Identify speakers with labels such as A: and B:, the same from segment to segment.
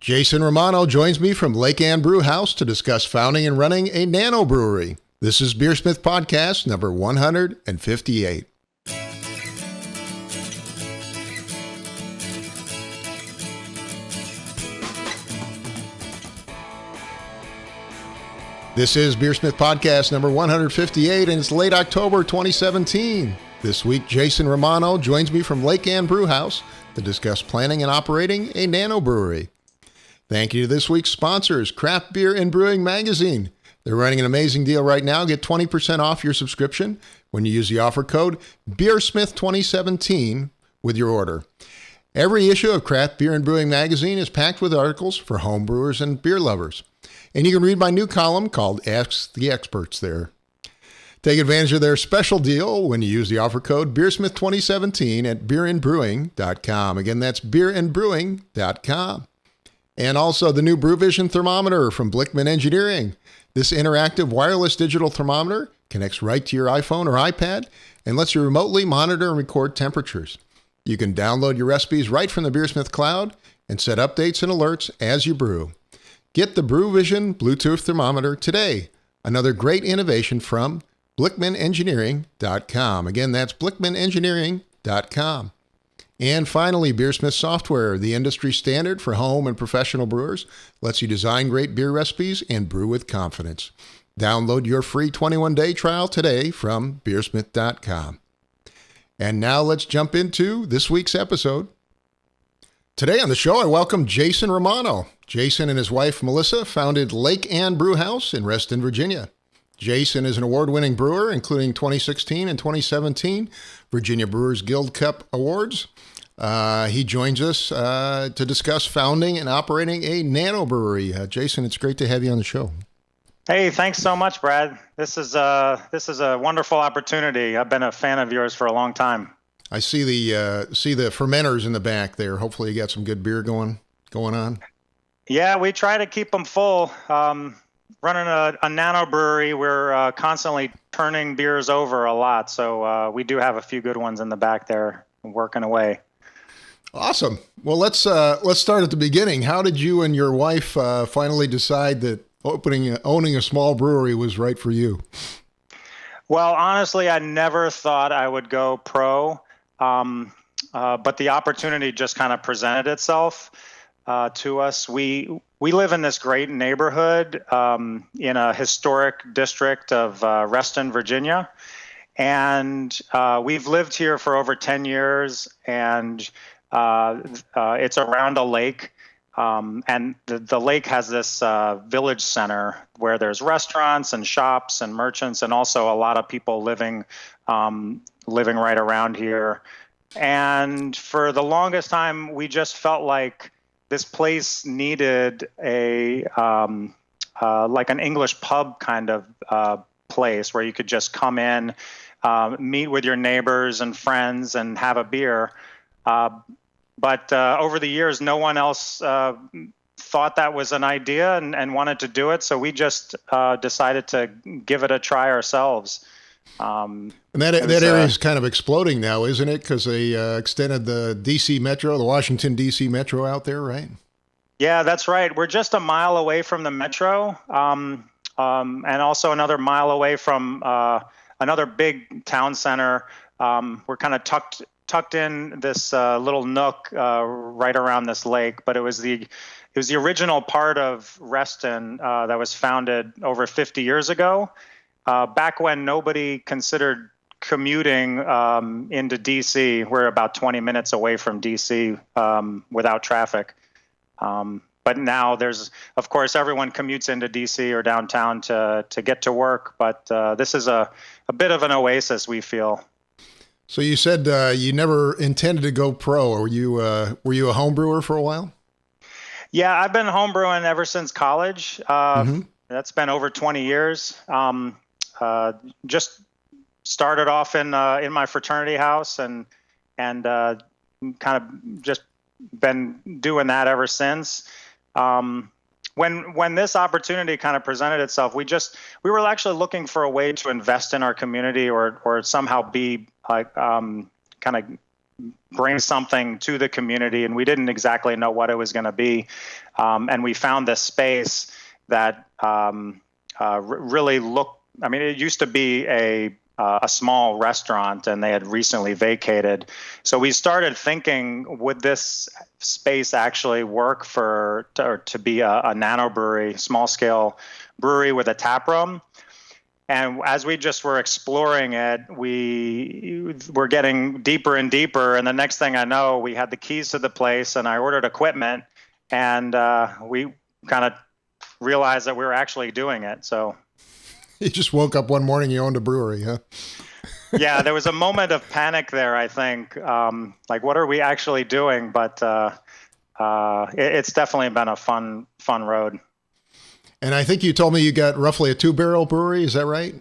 A: Jason Romano joins me from Lake Anne Brew House to discuss founding and running a nano-brewery. This is BeerSmith Podcast number 158. This is BeerSmith Podcast number 158, and it's late October 2017. This week, Jason Romano joins me from Lake Anne Brew House to discuss planning and operating a nano-brewery. Thank you to this week's sponsors, Craft Beer and Brewing Magazine. They're running an amazing deal right now. Get 20% off your subscription when you use the offer code BeerSmith2017 with your order. Every issue of Craft Beer and Brewing Magazine is packed with articles for home brewers and beer lovers. And you can read my new column called Ask the Experts there. Take advantage of their special deal when you use the offer code BeerSmith2017 at beerandbrewing.com. Again, that's beerandbrewing.com. And also the new BrewVision thermometer from Blickman Engineering. This interactive wireless digital thermometer connects right to your iPhone or iPad and lets you remotely monitor and record temperatures. You can download your recipes right from the BeerSmith cloud and set updates and alerts as you brew. Get the BrewVision Bluetooth thermometer today. Another great innovation from BlickmanEngineering.com. Again, that's BlickmanEngineering.com. And finally, BeerSmith Software, the industry standard for home and professional brewers, lets you design great beer recipes and brew with confidence. Download your free 21-day trial today from BeerSmith.com. And now let's jump into this week's episode. Today on the show, I welcome Jason Romano. Jason and his wife, Melissa, founded Lake Anne Brew House in Reston, Virginia. Jason is an award-winning brewer, including 2016 and 2017 Virginia Brewers Guild Cup Awards. He joins us to discuss founding and operating a nano-brewery. Jason, it's great to have you on the show.
B: Hey, thanks so much, Brad. This is a wonderful opportunity. I've been a fan of yours for a long time.
A: I see the fermenters in the back there. Hopefully you got some good beer going on.
B: Yeah, we try to keep them full. Running a nano brewery, we're constantly turning beers over a lot. So we do have a few good ones in the back there working away.
A: Awesome. Well, let's start at the beginning. How did you and your wife finally decide that owning a small brewery was right for you?
B: Well, honestly, I never thought I would go pro, but the opportunity just kind of presented itself to us. We live in this great neighborhood in a historic district of Reston, Virginia, and we've lived here for over 10 years, and it's around a lake, and the lake has this village center where there's restaurants and shops and merchants, and also a lot of people living right around here. And for the longest time, we just felt like this place needed a like an English pub kind of place where you could just come in, meet with your neighbors and friends and have a beer. But over the years, no one else thought that was an idea and wanted to do it. So we just decided to give it a try ourselves.
A: And that area is kind of exploding now, isn't it? Because they extended the DC Metro, the Washington DC Metro out there, right?
B: Yeah, that's right. We're just a mile away from the Metro, and also another mile away from another big town center. We're kind of tucked in this little nook right around this lake, but it was the original part of Reston that was founded over 50 years ago. Back when nobody considered commuting into DC. We're about 20 minutes away from DC without traffic. But now there's, of course, everyone commutes into DC or downtown to get to work. But this is a bit of an oasis, we feel.
A: So you said you never intended to go pro. Were you a home brewer for a while?
B: Yeah, I've been home brewing ever since college. That's been over 20 years. Just started off in my fraternity house and kind of just been doing that ever since. When this opportunity kind of presented itself, we were actually looking for a way to invest in our community or somehow be kind of bring something to the community, and we didn't exactly know what it was going to be. And we found this space that really looked. I mean, it used to be a small restaurant, and they had recently vacated. So we started thinking, would this space actually work to be a nano-brewery, small-scale brewery with a tap room? And as we just were exploring it, we were getting deeper and deeper. And the next thing I know, we had the keys to the place, and I ordered equipment, and we kind of realized that we were actually doing it. So
A: you just woke up one morning, you owned a brewery, huh?
B: Yeah, there was a moment of panic there, I think. Like, what are we actually doing? But it's definitely been a fun road.
A: And I think you told me you got roughly a 2-barrel brewery. Is that right?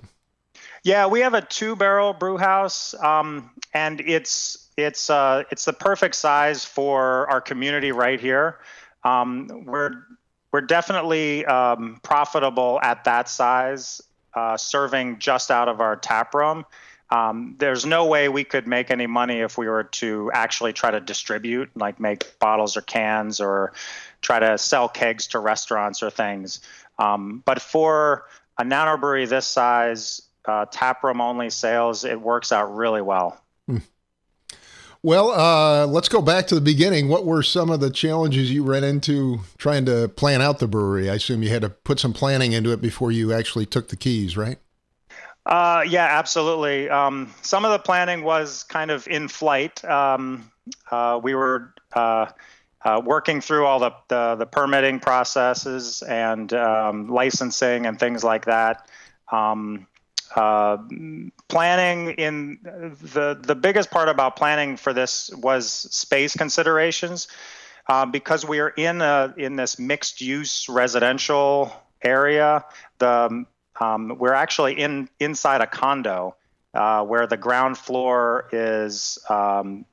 B: Yeah, we have a 2-barrel brew house, and it's the perfect size for our community right here. We're definitely profitable at that size, serving just out of our tap room. There's no way we could make any money if we were to actually try to distribute, like make bottles or cans or try to sell kegs to restaurants or things. But for a nano brewery this size, taproom only sales, it works out really well.
A: Well, let's go back to the beginning. What were some of the challenges you ran into trying to plan out the brewery? I assume you had to put some planning into it before you actually took the keys, right?
B: Yeah, absolutely. Some of the planning was kind of in flight. We were working through all the permitting processes and licensing and things like that. Planning in the biggest part about planning for this was space considerations, because we are in this mixed use residential area. We're actually inside a condo where the ground floor is for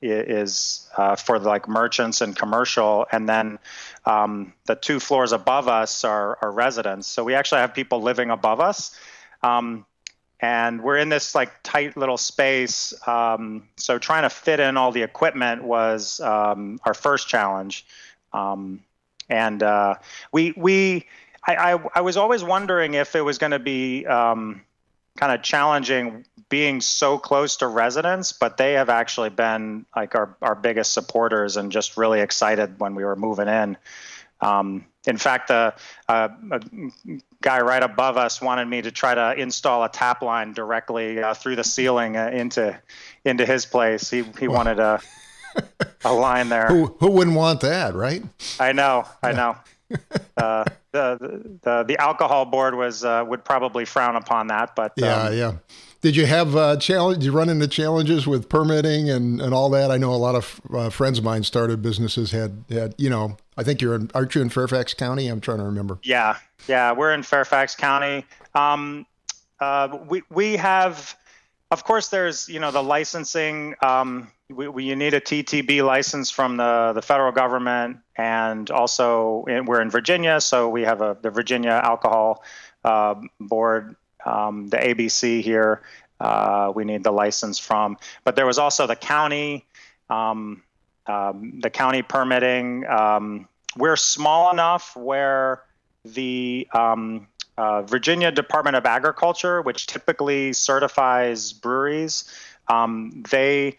B: like merchants and commercial, and then the 2 floors above us are residents. So we actually have people living above us. And we're in this like tight little space. So trying to fit in all the equipment was our first challenge. I was always wondering if it was going to be kind of challenging being so close to residents, but they have actually been like our biggest supporters and just really excited when we were moving in. In fact, a guy right above us wanted me to try to install a tap line directly through the ceiling into his place. He wanted a line there.
A: Who wouldn't want that, right?
B: I know. The alcohol board would probably frown upon that, but
A: yeah. Did you have Did you run into challenges with permitting and all that? I know a lot of friends of mine started businesses had I think aren't you in Fairfax County? I'm trying to remember.
B: Yeah, we're in Fairfax County. We have, of course, there's the licensing. You need a TTB license from the federal government, and also we're in Virginia, so we have the Virginia Alcohol Board, the ABC here. We need the license from, but there was also the county permitting. We're small enough where the Virginia Department of Agriculture, which typically certifies breweries, they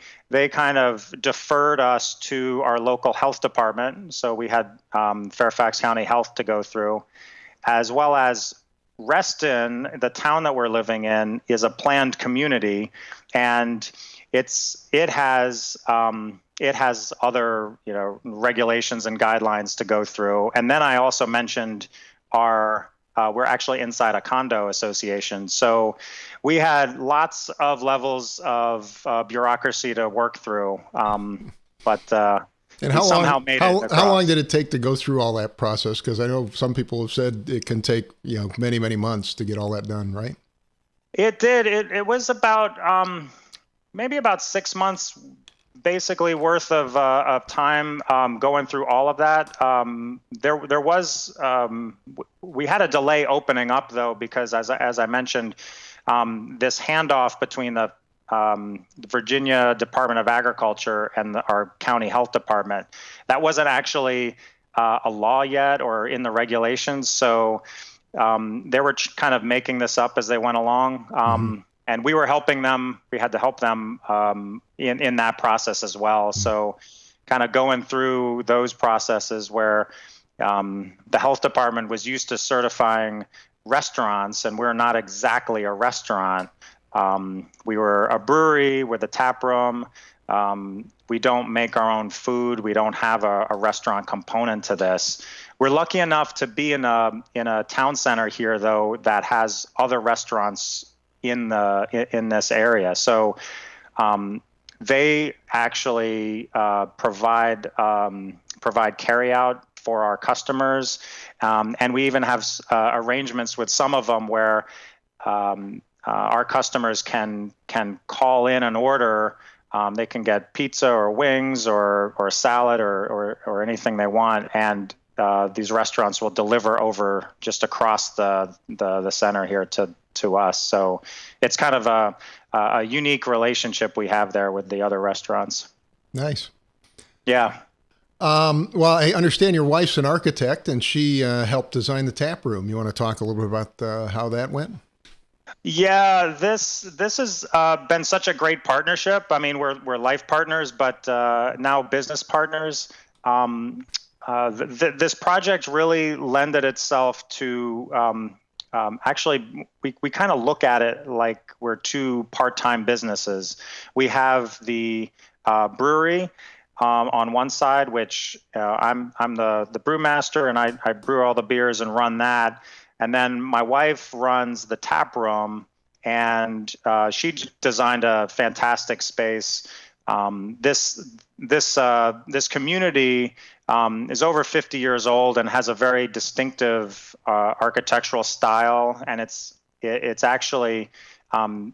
B: kind of deferred us to our local health department. So we had Fairfax County Health to go through, as well as Reston, the town that we're living in, is a planned community, and it has other regulations and guidelines to go through. And then I also mentioned we're actually inside a condo association, so we had lots of levels of bureaucracy to work through. And how long did it take to go through all that process? Because I know some people have said it can take many, many months to get all that done, right? It did. It was about maybe about 6 months, basically worth of time going through all of that. There was we had a delay opening up though, because as I mentioned, this handoff between the the Virginia Department of Agriculture and our county health department. That wasn't actually a law yet or in the regulations, so they were kind of making this up as they went along. And we were helping them. We had to help them in that process as well. So kind of going through those processes where the health department was used to certifying restaurants, and we're not exactly a restaurant. We were a brewery with a tap room. We don't make our own food. We don't have a restaurant component to this. We're lucky enough to be in a town center here, though, that has other restaurants in this area. So they actually provide carryout for our customers, and we even have arrangements with some of them where our customers can call in an order. They can get pizza or wings or salad or anything they want, and these restaurants will deliver over just across the center here to us. So it's kind of a unique relationship we have there with the other restaurants.
A: Nice.
B: Yeah.
A: Well, I understand your wife's an architect, and she helped design the tap room. You want to talk a little bit about how that went?
B: Yeah, this has been such a great partnership. I mean, we're life partners, but now business partners. This project really lended itself to actually, we kind of look at it like we're two part-time businesses. We have the brewery on one side, which I'm the brewmaster, and I brew all the beers and run that. And then my wife runs the tap room, and she designed a fantastic space. This community is over 50 years old and has a very distinctive architectural style, and it's actually an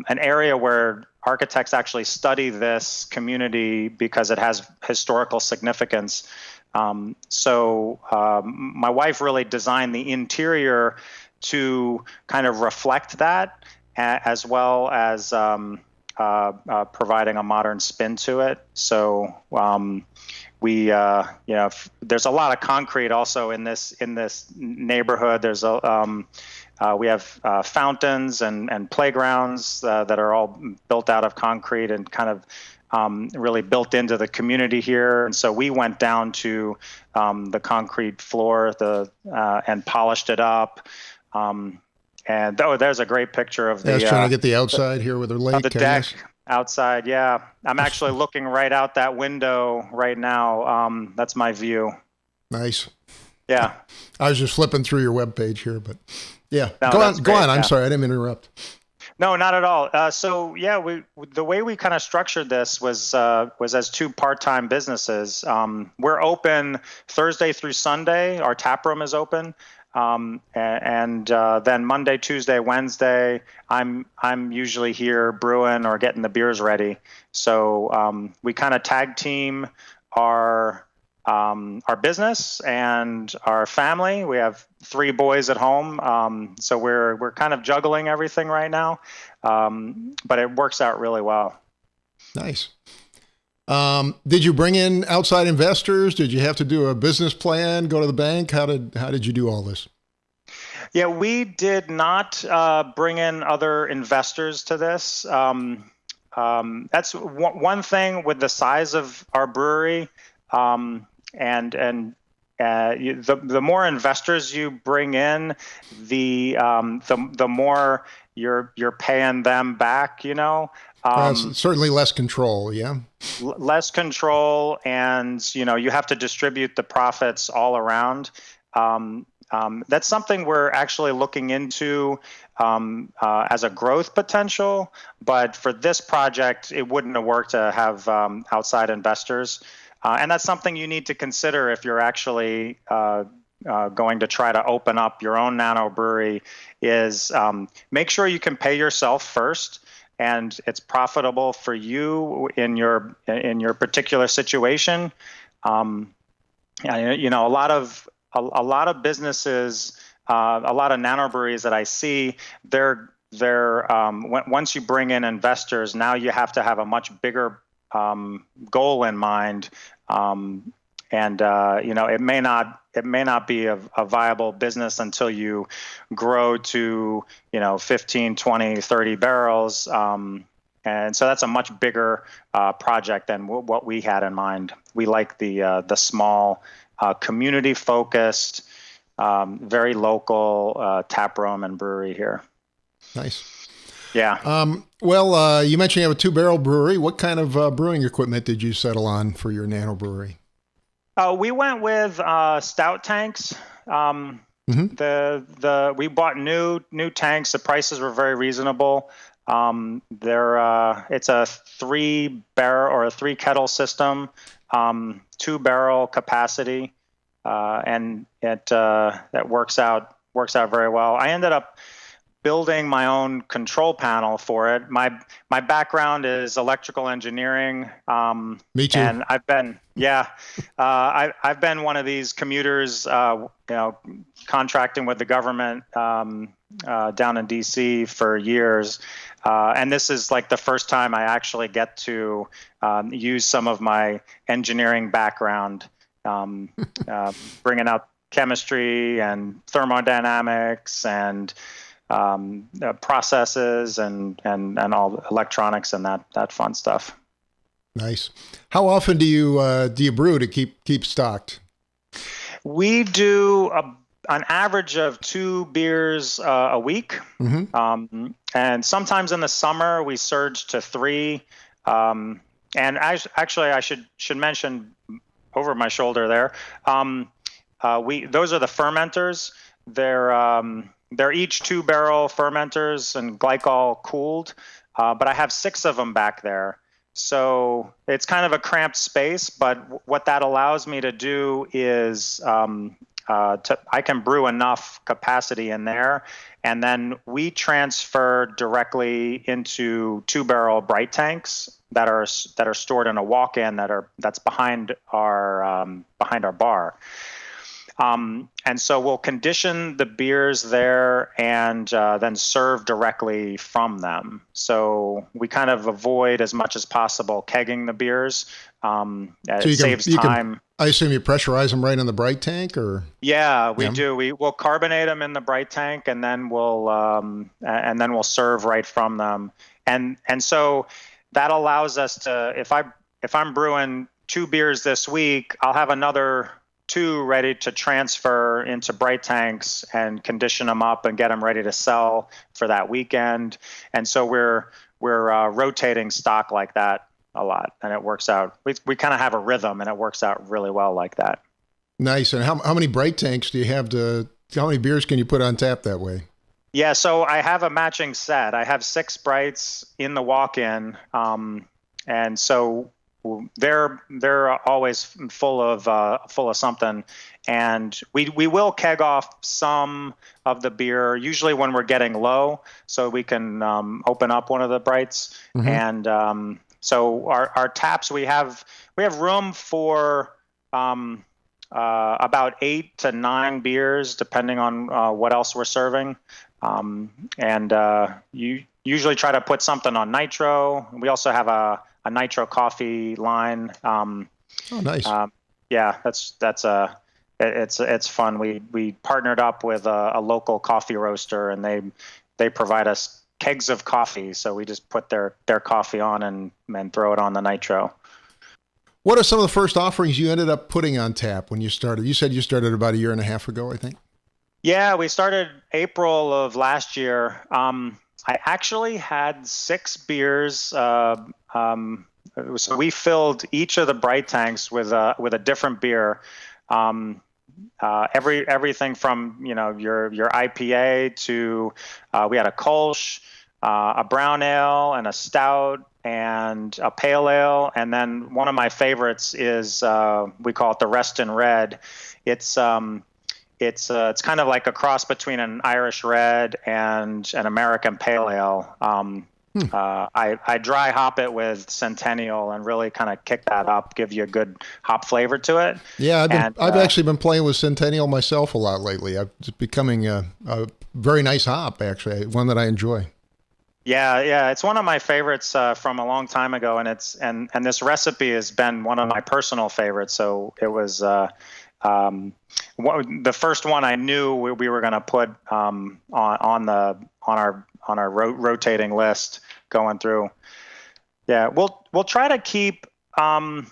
B: area where architects actually study this community because it has historical significance. So my wife really designed the interior to kind of reflect that, as well as providing a modern spin to it. So we, there's a lot of concrete also in this neighborhood. There's we have fountains and playgrounds that are all built out of concrete and kind of really built into the community here. And so we went down to the concrete floor and polished it up. And there's a great picture of
A: I was trying to get the outside here with the lake.
B: The deck outside, yeah. I'm actually looking right out that window right now. That's my view.
A: Nice.
B: Yeah.
A: I was just flipping through your webpage here, but yeah.
B: No,
A: go on.
B: Great,
A: I'm sorry, I didn't interrupt.
B: No, not at all. So yeah, the way we kind of structured this was as two part-time businesses. We're open Thursday through Sunday. Our tap room is open. And then Monday, Tuesday, Wednesday, I'm usually here brewing or getting the beers ready. So we kind of tag team our business and our family. We have 3 boys at home, so we're kind of juggling everything right now, but it works out really well.
A: Nice. Did you bring in outside investors? Did you have to do a business plan, go to the bank? How did you do all this?
B: Yeah, we did not bring in other investors to this. That's one thing with the size of our brewery, and the more investors you bring in, the more you're paying them back.
A: Certainly less control, yeah.
B: Less control, and you have to distribute the profits all around. That's something we're actually looking into as a growth potential, but for this project, it wouldn't have worked to have outside investors, and that's something you need to consider if you're actually going to try to open up your own nano brewery. Is make sure you can pay yourself first, and it's profitable for you in your particular situation. A lot of businesses, a lot of nano breweries that I see, they're once you bring in investors, now you have to have a much bigger goal in mind. It may not be a viable business until you grow to, 15, 20, 30 barrels. And so that's a much bigger project than what we had in mind. We like the small, community-focused, very local tap room and brewery here.
A: Nice.
B: Yeah.
A: You mentioned you have a 2-barrel brewery. What kind of brewing equipment did you settle on for your nano-brewery?
B: We went with stout tanks. We bought new tanks. The prices were very reasonable. It's a 3-barrel or a 3-kettle system, 2-barrel capacity, and that works out very well. I ended up building my own control panel for it. My background is electrical engineering.
A: Me too.
B: And I've been one of these commuters, contracting with the government down in DC for years. And this is like the first time I actually get to use some of my engineering background, bringing out chemistry and thermodynamics and processes and all the electronics and that fun stuff.
A: Nice. How often do you brew to keep stocked?
B: We do an average of 2 beers a week. Mm-hmm. And sometimes in the summer we surge to 3. And I should mention over my shoulder there. Those are the fermenters. They're each 2-barrel fermenters and glycol cooled, but I have 6 of them back there. So it's kind of a cramped space, but what that allows me to do is I can brew enough capacity in there, and then we transfer directly into 2-barrel bright tanks that are stored in a walk-in that's behind our bar. And so we'll condition the beers there and then serve directly from them. So we kind of avoid as much as possible kegging the beers. It saves time.
A: I assume you pressurize them right in the bright tank, or?
B: Yeah, we do. We'll carbonate them in the bright tank, and then we'll serve right from them. And so that allows us to, if I'm brewing 2 beers this week, I'll have another 2 ready to transfer into bright tanks and condition them up and get them ready to sell for that weekend. And so we're rotating stock like that a lot, and it works out. We kind of have a rhythm, and it works out really well like that.
A: Nice. And how many bright tanks do you have how many beers can you put on tap that way?
B: Yeah, so I have a matching set. I have 6 brights in the walk-in, and so they're always full of something, and we will keg off some of the beer usually when we're getting low, so we can open up one of the brights. Mm-hmm. And so our taps, we have room for about 8 to 9 beers depending on what else we're serving, and you usually try to put something on nitro. We also have a nitro coffee line.
A: Oh, nice.
B: Yeah, it's fun. We partnered up with a local coffee roaster, and they provide us kegs of coffee. So we just put their coffee on and throw it on the nitro.
A: What are some of the first offerings you ended up putting on tap when you started? You said you started about 1.5 years ago, I think.
B: Yeah, we started April of last year. I actually had 6 beers. So we filled each of the bright tanks with a different beer. Everything from your IPA to we had a Kolsch, a brown ale, and a stout, and a pale ale, and then one of my favorites is we call it the Reston Red. It's kind of like a cross between an Irish Red and an American Pale Ale. I dry hop it with Centennial and really kind of kick that up, give you a good hop flavor to it.
A: Yeah, I've actually been playing with Centennial myself a lot lately. It's becoming a very nice hop, actually, one that I enjoy.
B: Yeah. It's one of my favorites from a long time ago, and and this recipe has been one of my personal favorites. So it was the first one I knew we were going to put on our rotating list going through. Yeah, we'll try to keep a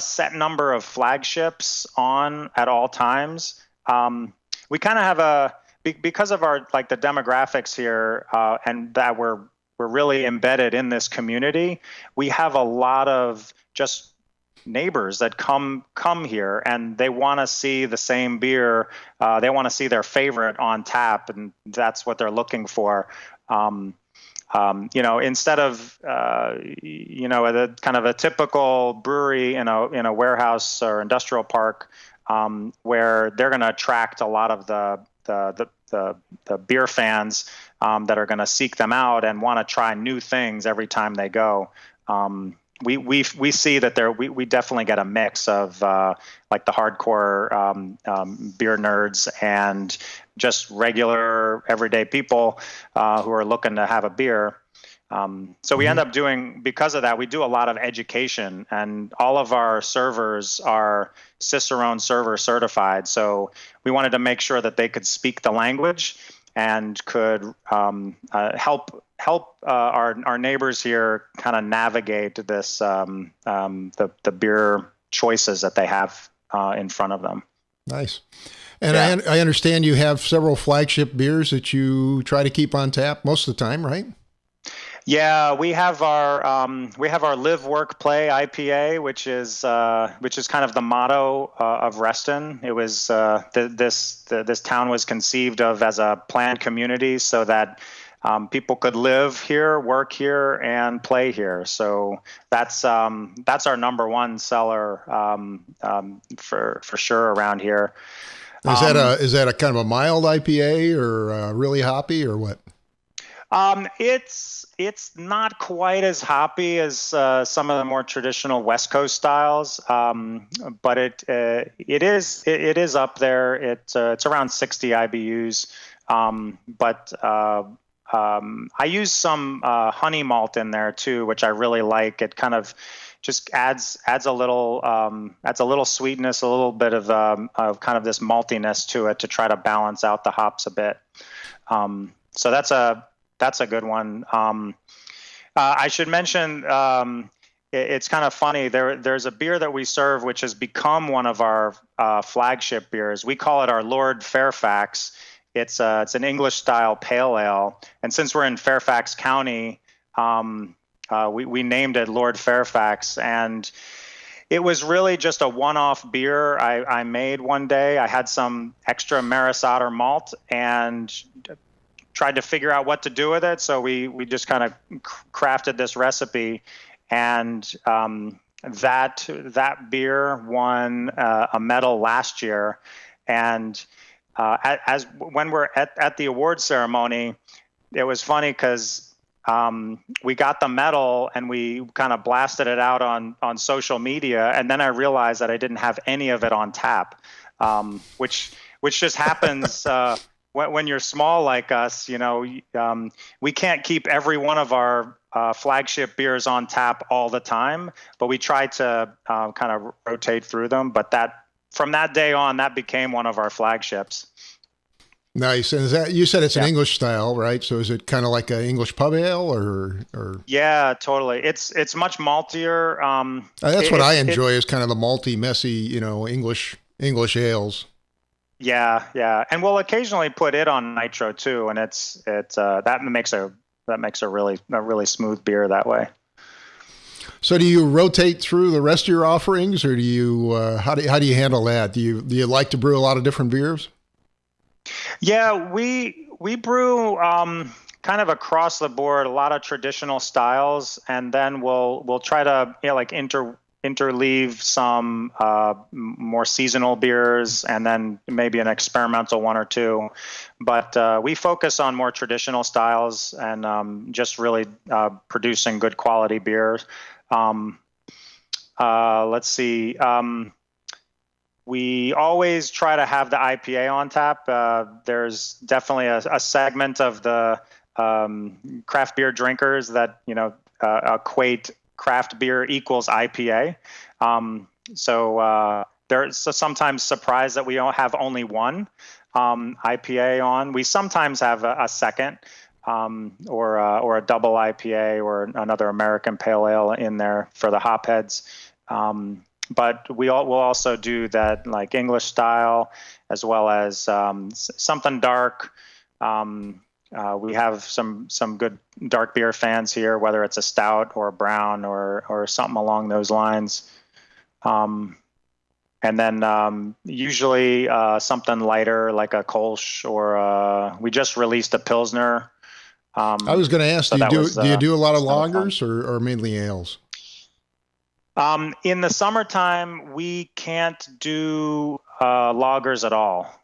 B: set number of flagships on at all times. We kind of have because of our the demographics here, and that we're really embedded in this community. We have a lot of just neighbors that come here, and they want to see the same beer. They want to see their favorite on tap, and that's what they're looking for. Instead of the kind of a typical brewery in a warehouse or industrial park, where they're going to attract a lot of the beer fans that are going to seek them out and want to try new things every time they go. We see that we definitely get a mix of the hardcore beer nerds and just regular everyday people who are looking to have a beer. So we end up doing, because of that, we do a lot of education, and all of our servers are Cicerone server certified. So we wanted to make sure that they could speak the language and could help our neighbors here kind of navigate this the beer choices that they have in front of them.
A: Nice. And yeah. I understand you have several flagship beers that you try to keep on tap most of the time, right?
B: Yeah, we have our Live, Work, Play IPA, which is kind of the motto of Reston. It was this town was conceived of as a planned community so that people could live here, work here, and play here. So that's our number one seller for sure around here.
A: Is that a kind of a mild IPA or really hoppy or what?
B: It's not quite as hoppy as some of the more traditional West Coast styles, but it is up there. It's around 60 IBUs, but I use some honey malt in there too, which I really like. It kind of just adds a little sweetness, a little bit of kind of this maltiness to it to try to balance out the hops a bit. So that's a good one. I should mention, it's kind of funny. There's a beer that we serve, which has become one of our flagship beers. We call it our Lord Fairfax. It's an English style pale ale. And since we're in Fairfax County, we named it Lord Fairfax. And it was really just a one-off beer I made one day. I had some extra Maris Otter malt and tried to figure out what to do with it. So we just kind of crafted this recipe, and that beer won a medal last year. And as when we're at the award ceremony, it was funny because we got the medal and we kind of blasted it out on social media, and then I realized that I didn't have any of it on tap, which just happens. When you're small like us, we can't keep every one of our flagship beers on tap all the time, but we try to kind of rotate through them. But from that day on, that became one of our flagships.
A: Nice. And you said it's an English style, right? So is it kind of like an English pub ale or?
B: Yeah, totally. It's much maltier.
A: That's what I enjoy is kind of the malty, messy, English ales.
B: Yeah, and we'll occasionally put it on nitro too, and that makes a really smooth beer that way.
A: So, do you rotate through the rest of your offerings, or do you how do you handle that? Do you like to brew a lot of different beers?
B: Yeah, we brew kind of across the board, a lot of traditional styles, and then we'll try to interleave some more seasonal beers and then maybe an experimental one or two. But we focus on more traditional styles and just really producing good quality beers. Let's see. We always try to have the IPA on tap. There's definitely a segment of the craft beer drinkers that equate craft beer equals IPA. They're sometimes surprised that we don't have only one IPA on. We sometimes have a second or a double IPA or another American Pale Ale in there for the hopheads. But we'll also do that like English style as well as something dark. We have some good dark beer fans here, whether it's a stout or a brown or something along those lines. And then usually something lighter like a Kolsch or we just released a Pilsner.
A: I was going to ask,
B: so
A: do you do a lot of lagers or mainly ales?
B: In the summertime, we can't do lagers at all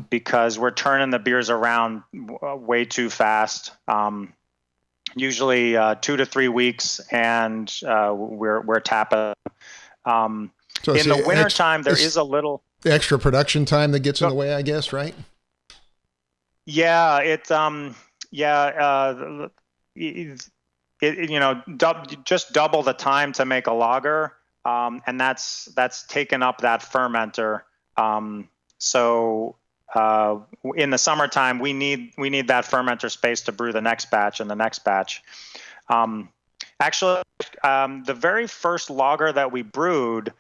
B: because we're turning the beers around way too fast. Usually 2 to 3 weeks, and we're tapping. So in the wintertime, there is a little
A: extra production time that gets in the way, I guess, right?
B: Yeah, just double the time to make a lager, and that's taken up that fermenter. So in the summertime, we need that fermenter space to brew the next batch and the next batch. Actually, the very first lager that we brewed,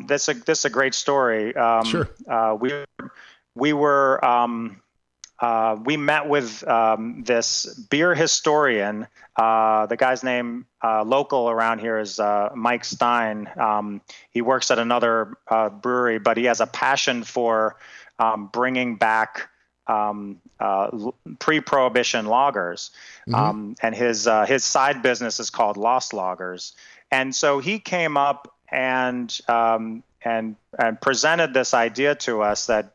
B: this is a great story.
A: Sure.
B: We met with this beer historian. The guy's name local around here is Mike Stein. He works at another brewery, but he has a passion for bringing back pre-prohibition lagers. And his side business is called Lost Lagers. And so he came up and presented this idea to us that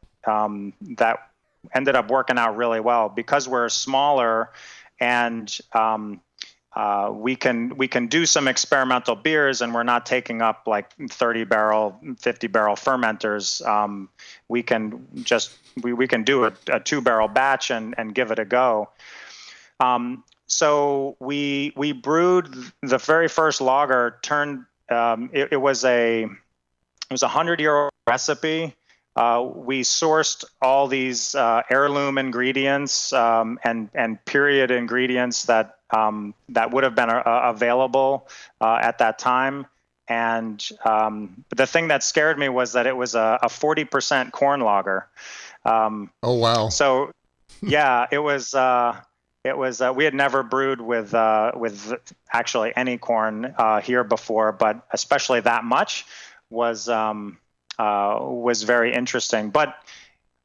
B: ended up working out really well because we're smaller and we can do some experimental beers and we're not taking up like 30 barrel, 50 barrel fermenters. We can do a 2-barrel batch and give it a go. So we brewed the very first lager. It was a 100-year-old recipe. We sourced all these heirloom ingredients and period ingredients that would have been available at that time. And the thing that scared me was that it was a 40% corn lager.
A: Oh wow!
B: So yeah, it was. We had never brewed with actually any corn here before, but especially that much was very interesting. But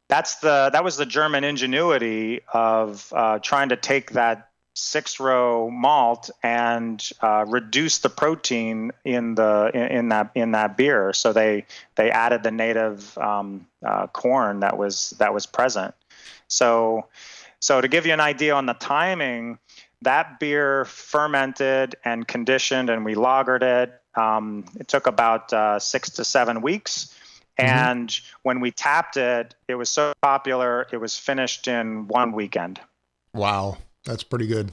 B: that was the German ingenuity of trying to take that 6-row malt and reduce the protein in that beer. So they added the native corn that was present. So to give you an idea on the timing, that beer fermented and conditioned, and we lagered it. It took about 6 to 7 weeks. And when we tapped it, it was so popular, it was finished in 1 weekend.
A: Wow. That's pretty good.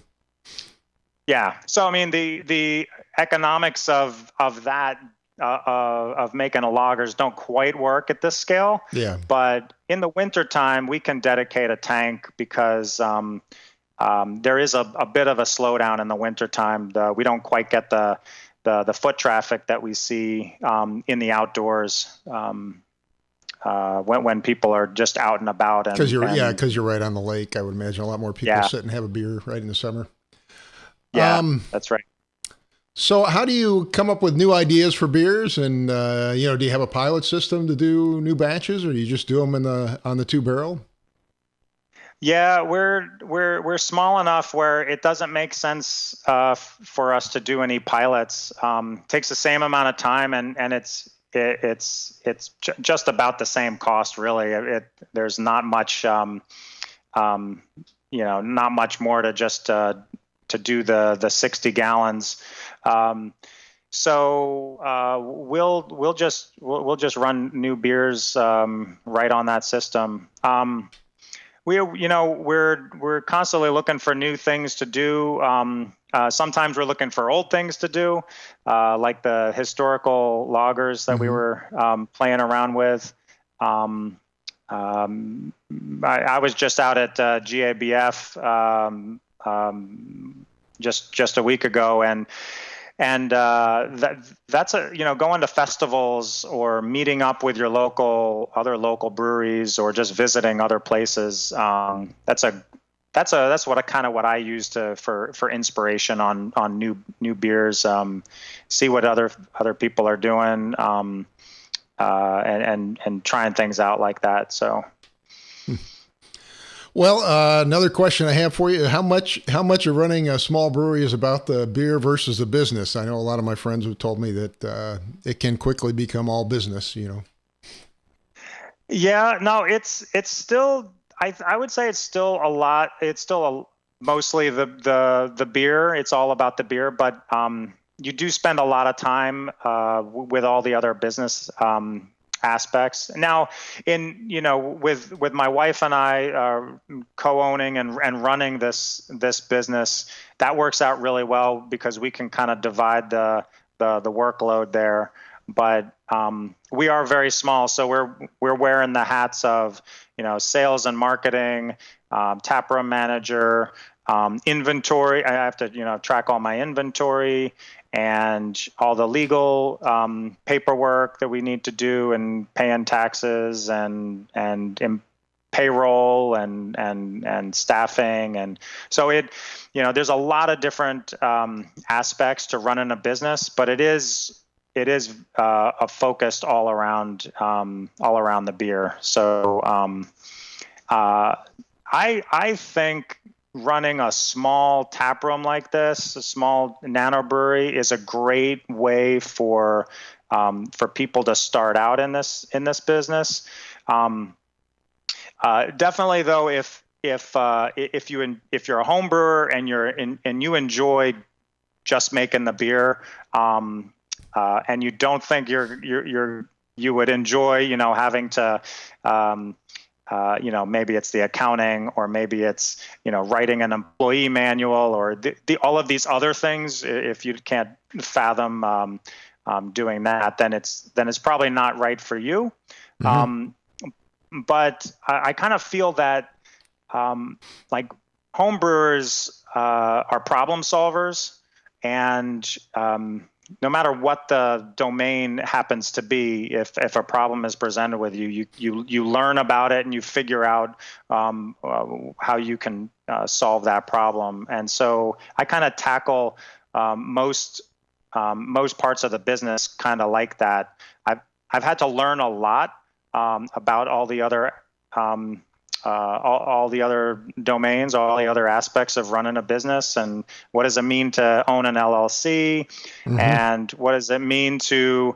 B: Yeah. So, I mean, the economics of that, of making a lagers don't quite work at this scale. Yeah. But in the wintertime, we can dedicate a tank because there is a bit of a slowdown in the wintertime. We don't quite get the foot traffic that we see in the outdoors when people are just out and about.
A: Because you're right on the lake. I would imagine a lot more people sit and have a beer right in the summer.
B: Yeah, that's right.
A: So how do you come up with new ideas for beers? And do you have a pilot system to do new batches, or do you just do them on the 2-barrel?
B: Yeah, we're small enough where it doesn't make sense for us to do any pilots. Takes the same amount of time, and it's just about the same cost, really. There's not much, not much more to just to do the 60 gallons. So we'll just run new beers right on that system. we're constantly looking for new things to do. Sometimes we're looking for old things to do, like the historical loggers that we were playing around with. I was just out at GABF just a week ago, and that's going to festivals or meeting up with your other local breweries or just visiting other places. That's what I use for inspiration on new beers. See what other people are doing. And trying things out like that. So,
A: well, another question I have for you: how much of running a small brewery is about the beer versus the business? I know a lot of my friends have told me that it can quickly become all business.
B: Yeah, no, it's still. I would say it's still a lot. It's still mostly the beer. It's all about the beer, but you do spend a lot of time with all the other business aspects. Now, with my wife and I co-owning and running this business, that works out really well because we can kind of divide the workload there. But we are very small, so we're wearing the hats of sales and marketing, taproom manager, inventory. I have to track all my inventory and all the legal paperwork that we need to do, and paying taxes and payroll and staffing, and so there's a lot of different aspects to running a business, but it is focused all around the beer. So I think running a small tap room like this, a small nano-brewery, is a great way for people to start out in this business. Definitely, though, if you're a home brewer and you enjoy just making the beer, and you don't think you would enjoy having to maybe it's the accounting, or maybe it's writing an employee manual, or all of these other things. If you can't fathom doing that, then it's probably not right for you. But I kind of feel that like home brewers are problem solvers, and no matter what the domain happens to be, if a problem is presented with you learn about it and you figure out how you can solve that problem. And so I kind of tackle most parts of the business kind of like that. I've had to learn a lot about all the other all the other domains, all the other aspects of running a business, and what does it mean to own an LLC, and what does it mean to,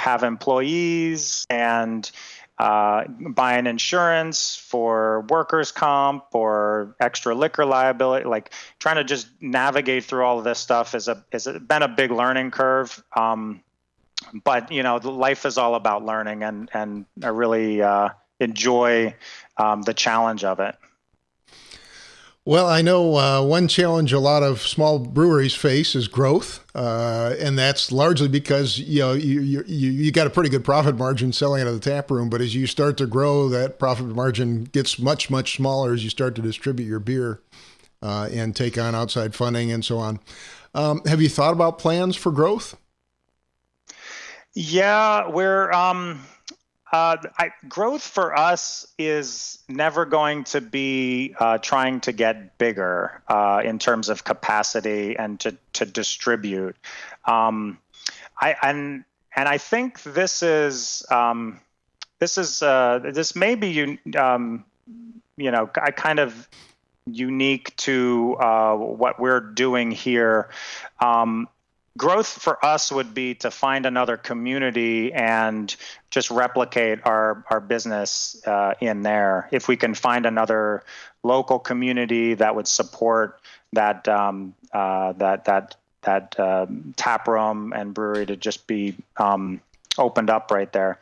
B: have employees, and buying insurance for workers' comp or extra liquor liability. Like, trying to just navigate through all of this stuff has been a big learning curve. But life is all about learning, and I really enjoy the challenge of it.
A: Well, I know one challenge a lot of small breweries face is growth, and that's largely because you got a pretty good profit margin selling out of the tap room, but as you start to grow, that profit margin gets much, much smaller as you start to distribute your beer and take on outside funding and so on. Have you thought about plans for growth?
B: Yeah, we're growth for us is never going to be trying to get bigger in terms of capacity and to distribute. I think this may be kind of unique to what we're doing here. Growth for us would be to find another community and just replicate our business in there. If we can find another local community that would support that tap room and brewery to just be opened up right there.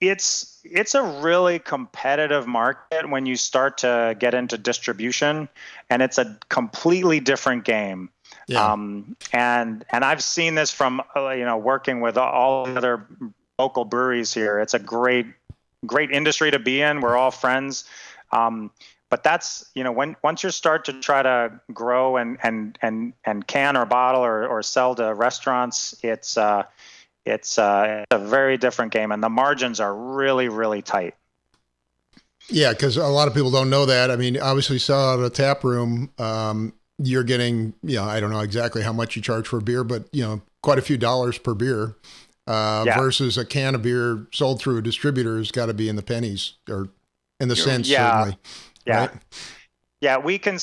B: it's a really competitive market when you start to get into distribution, and it's a completely different game.
A: Yeah.
B: And I've seen this from working with all the other local breweries here. It's a great industry to be in. We're all friends. But that's, once you start to try to grow and can or bottle or sell to restaurants, it's a very different game, and the margins are really, really tight.
A: Yeah, because a lot of people don't know that. I mean, obviously, sell out of a tap room, you're getting, I don't know exactly how much you charge for a beer, but quite a few dollars per beer. Versus a can of beer sold through a distributor has got to be in the pennies or in the cents, certainly.
B: Yeah.
A: Right?
B: Yeah, we can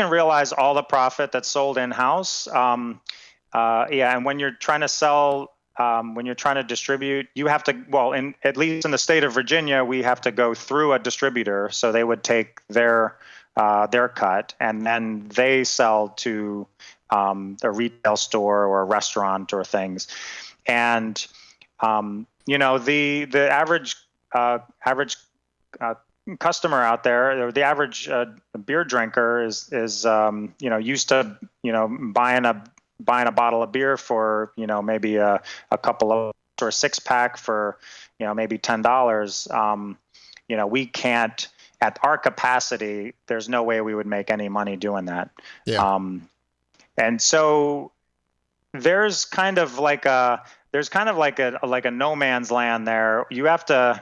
B: realize all the profit that's sold in-house. And when you're trying to sell, when you're trying to distribute, you have to, at least in the state of Virginia, we have to go through a distributor. So they would take their cut, and then they sell to a retail store or a restaurant or things. And, the average customer out there, or the average beer drinker is used to buying a bottle of beer for maybe a couple of or a 6-pack for maybe $10. We can't, at our capacity, there's no way we would make any money doing that.
A: Yeah.
B: And so there's kind of like a no man's land there. You have to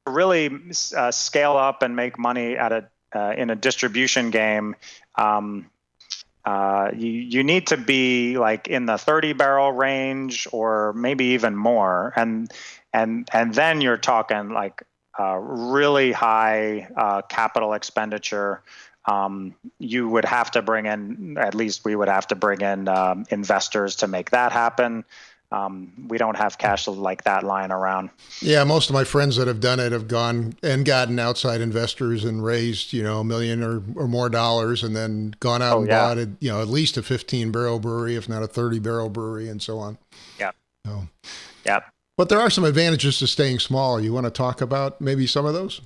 B: really scale up and make money in a distribution game. You need to be like in the 30 barrel range or maybe even more, and then you're talking like really high capital expenditure. You would have to bring in, at least we would have to bring in investors to make that happen. We don't have cash like that lying around.
A: Yeah, most of my friends that have done it have gone and gotten outside investors and raised, $1 million or more dollars, and then gone out and bought it, at least a 15-barrel brewery, if not a 30-barrel brewery, and so on.
B: Yeah.
A: So,
B: yeah.
A: But there are some advantages to staying small. You want to talk about maybe some of those?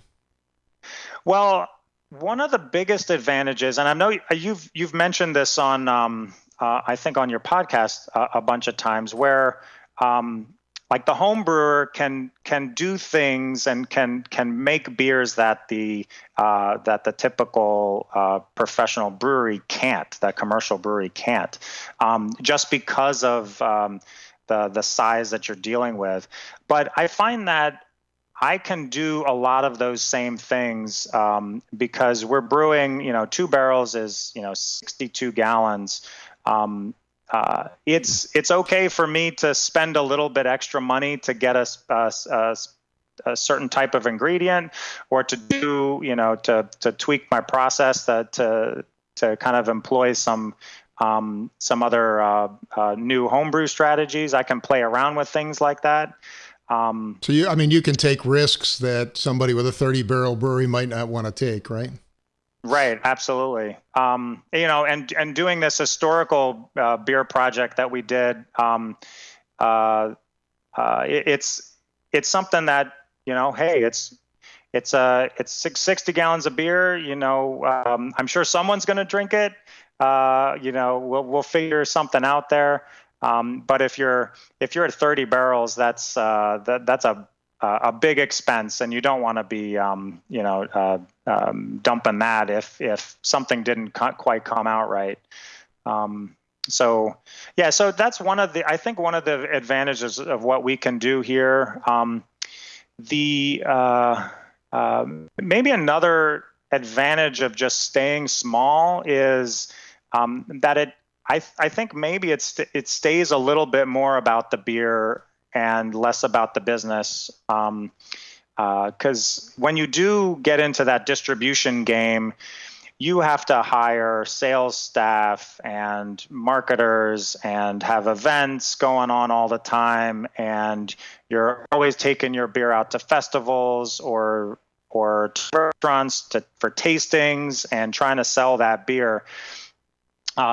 B: Well, one of the biggest advantages, and I know you've mentioned this on I think on your podcast a bunch of times, where like the home brewer can do things and can make beers that the typical professional brewery can't, that commercial brewery can't, just because of the size that you're dealing with. But I find that I can do a lot of those same things because we're brewing, 2 barrels is 62 gallons. It's okay for me to spend a little bit extra money to get a certain type of ingredient, or to do, to tweak my process, to kind of employ some other new homebrew strategies. I can play around with things like that.
A: So you can take risks that somebody with a 30-barrel brewery might not want to take, right?
B: Right, absolutely. And doing this historical beer project that we did, it's something that, hey, it's 60 gallons of beer. I'm sure someone's going to drink it. We'll figure something out there. But if you're at 30 barrels, that's a big expense, and you don't want to be, dumping that if something didn't quite come out right. So that's one of the advantages of what we can do here. Maybe another advantage of just staying small is that I think maybe it stays a little bit more about the beer and less about the business. Because when you do get into that distribution game, you have to hire sales staff and marketers and have events going on all the time. And you're always taking your beer out to festivals or to restaurants for tastings and trying to sell that beer.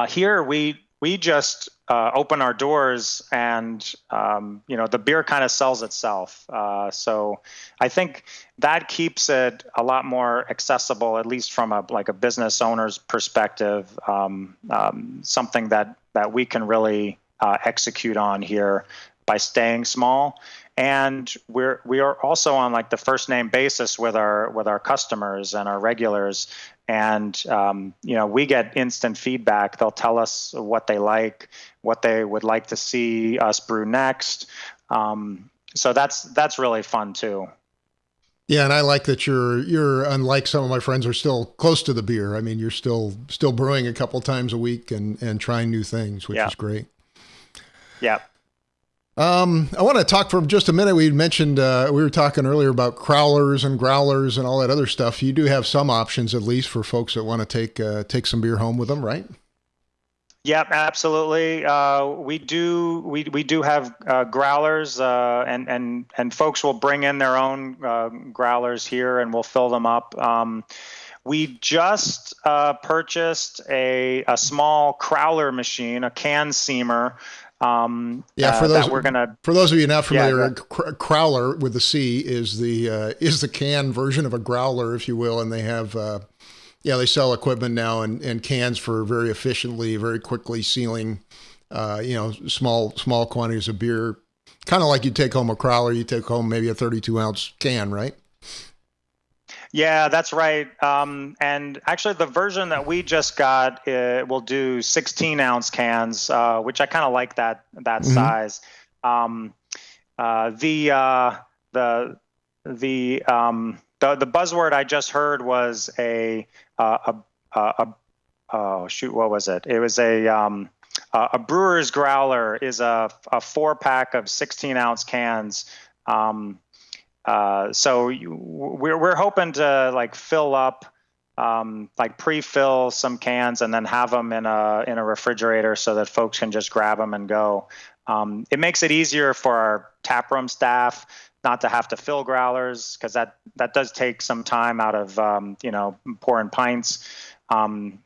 B: Here, we we just open our doors, and the beer kind of sells itself. So I think that keeps it a lot more accessible, at least from a business owner's perspective. Something that we can really execute on here by staying small. And we are also on like the first name basis with our customers and our regulars. And, we get instant feedback. They'll tell us what they like, what they would like to see us brew next. So that's really fun too.
A: Yeah, and I like that you're unlike some of my friends are still close to the beer. I mean, you're still brewing a couple times a week and trying new things, which is great.
B: Yeah.
A: I want to talk for just a minute. We mentioned, we were talking earlier about crowlers and growlers and all that other stuff. You do have some options, at least for folks that want to take some beer home with them, right?
B: Yep, absolutely. We do have growlers, and folks will bring in their own growlers here, and we'll fill them up. We just purchased a small crowler machine, a can seamer.
A: For those of you not familiar, crowler with the C is the can version of a growler, if you will, and they have they sell equipment now and cans for very efficiently, very quickly sealing small quantities of beer, kind of like you take home a crowler. You take home maybe a 32-ounce can, right?
B: Yeah, that's right. And actually, the version that we just got will do 16-ounce cans, which I kind of like that size. The buzzword I just heard was what was it? It was a brewer's growler is a 4-pack of 16-ounce cans. So we're hoping to fill up, pre-fill some cans and then have them in a refrigerator so that folks can just grab them and go. It makes it easier for our taproom staff not to have to fill growlers, because that does take some time out of pouring pints. And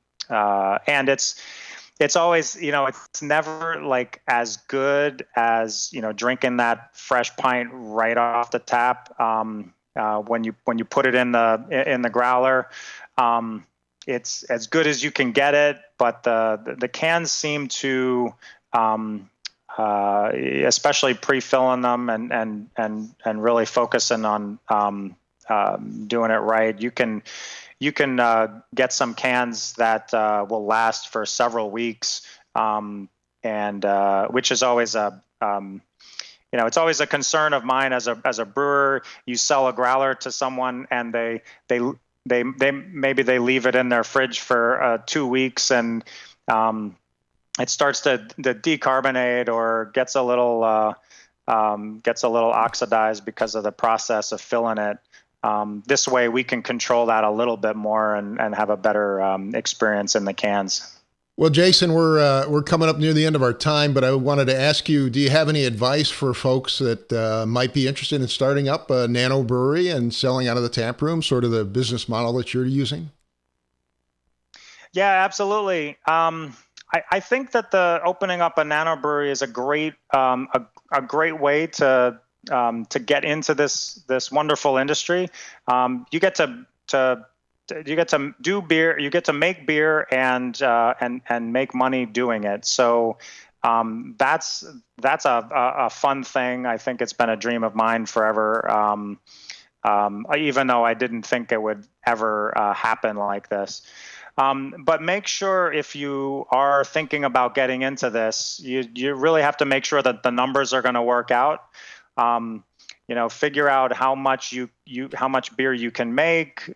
B: it's always, it's never as good as, drinking that fresh pint right off the tap. When you put it in the growler, it's as good as you can get it, but the cans seem to, especially pre-filling them and really focusing on doing it right, you can get some cans that will last for several weeks, and which is always it's always a concern of mine as a brewer. You sell a growler to someone and they maybe they leave it in their fridge for 2 weeks, and it starts to decarbonate or gets a little oxidized because of the process of filling it. This way we can control that a little bit more and have a better experience in the cans.
A: Well, Jason, we're coming up near the end of our time, but I wanted to ask you, do you have any advice for folks that might be interested in starting up a nano-brewery and selling out of the tap room, sort of the business model that you're using?
B: Yeah, absolutely. I think that the opening up a nano-brewery is a great way to get into this wonderful industry. You get to do beer, you get to make beer and make money doing it. So that's a fun thing. I think it's been a dream of mine forever. Even though I didn't think it would ever happen like this. But make sure, if you are thinking about getting into this, you really have to make sure that the numbers are going to work out. Figure out how much how much beer you can make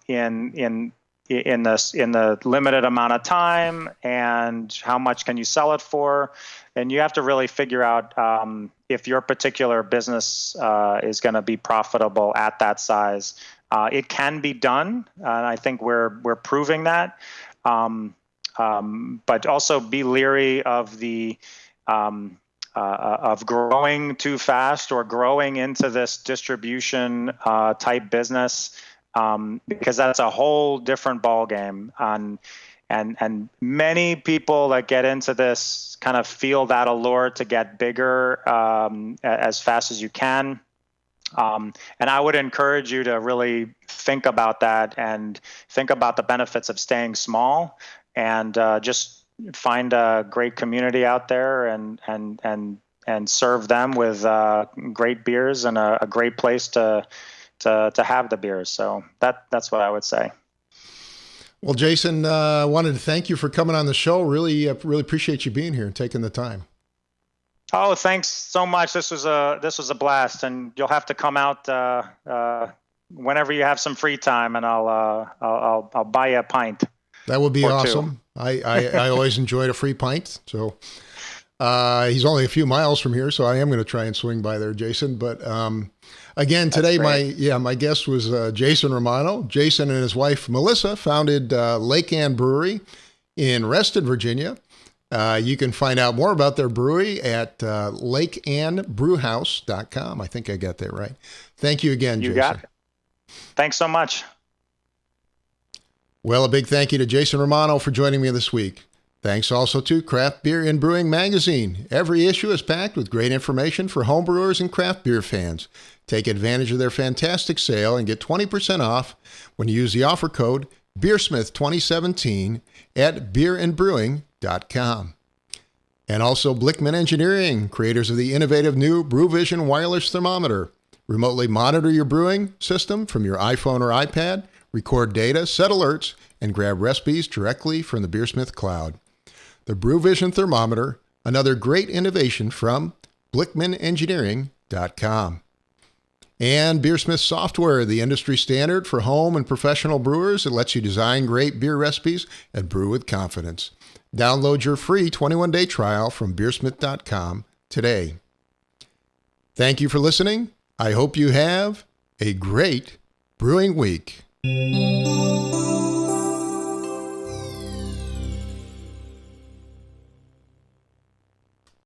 B: in the limited amount of time, and how much can you sell it for. And you have to really figure out if your particular business is going to be profitable at that size. It can be done, and I think we're proving that. But also be leery of of growing too fast or growing into this distribution type business, because that's a whole different ballgame. And many people that get into this kind of feel that allure to get bigger as fast as you can. And I would encourage you to really think about that and think about the benefits of staying small, and just find a great community out there and serve them with great beers and a great place to have the beers. So that's what I would say.
A: Well, Jason, I wanted to thank you for coming on the show. Really appreciate you being here and taking the time.
B: Oh, thanks so much. This was a blast, and you'll have to come out whenever you have some free time, and I'll buy you a pint.
A: That would be awesome. I always enjoyed a free pint. So he's only a few miles from here, so I am going to try and swing by there, Jason. But again, today my guest was Jason Romano. Jason and his wife Melissa founded Lake Anne Brewery in Reston, Virginia. You can find out more about their brewery at lakeannebrewhouse.com. I think I got that right. Thank you again, Jason.
B: You got it. Thanks so much.
A: Well, a big thank you to Jason Romano for joining me this week. Thanks also to Craft Beer and Brewing Magazine. Every issue is packed with great information for homebrewers and craft beer fans. Take advantage of their fantastic sale and get 20% off when you use the offer code BeerSmith2017 at beerandbrewing.com. And also Blickman Engineering, creators of the innovative new BrewVision wireless thermometer. Remotely monitor your brewing system from your iPhone or iPad, record data, set alerts, and grab recipes directly from the BeerSmith cloud. The BrewVision thermometer, another great innovation from BlickmanEngineering.com. And BeerSmith software, the industry standard for home and professional brewers. It lets you design great beer recipes and brew with confidence. Download your free 21-day trial from BeerSmith.com today. Thank you for listening. I hope you have a great brewing week.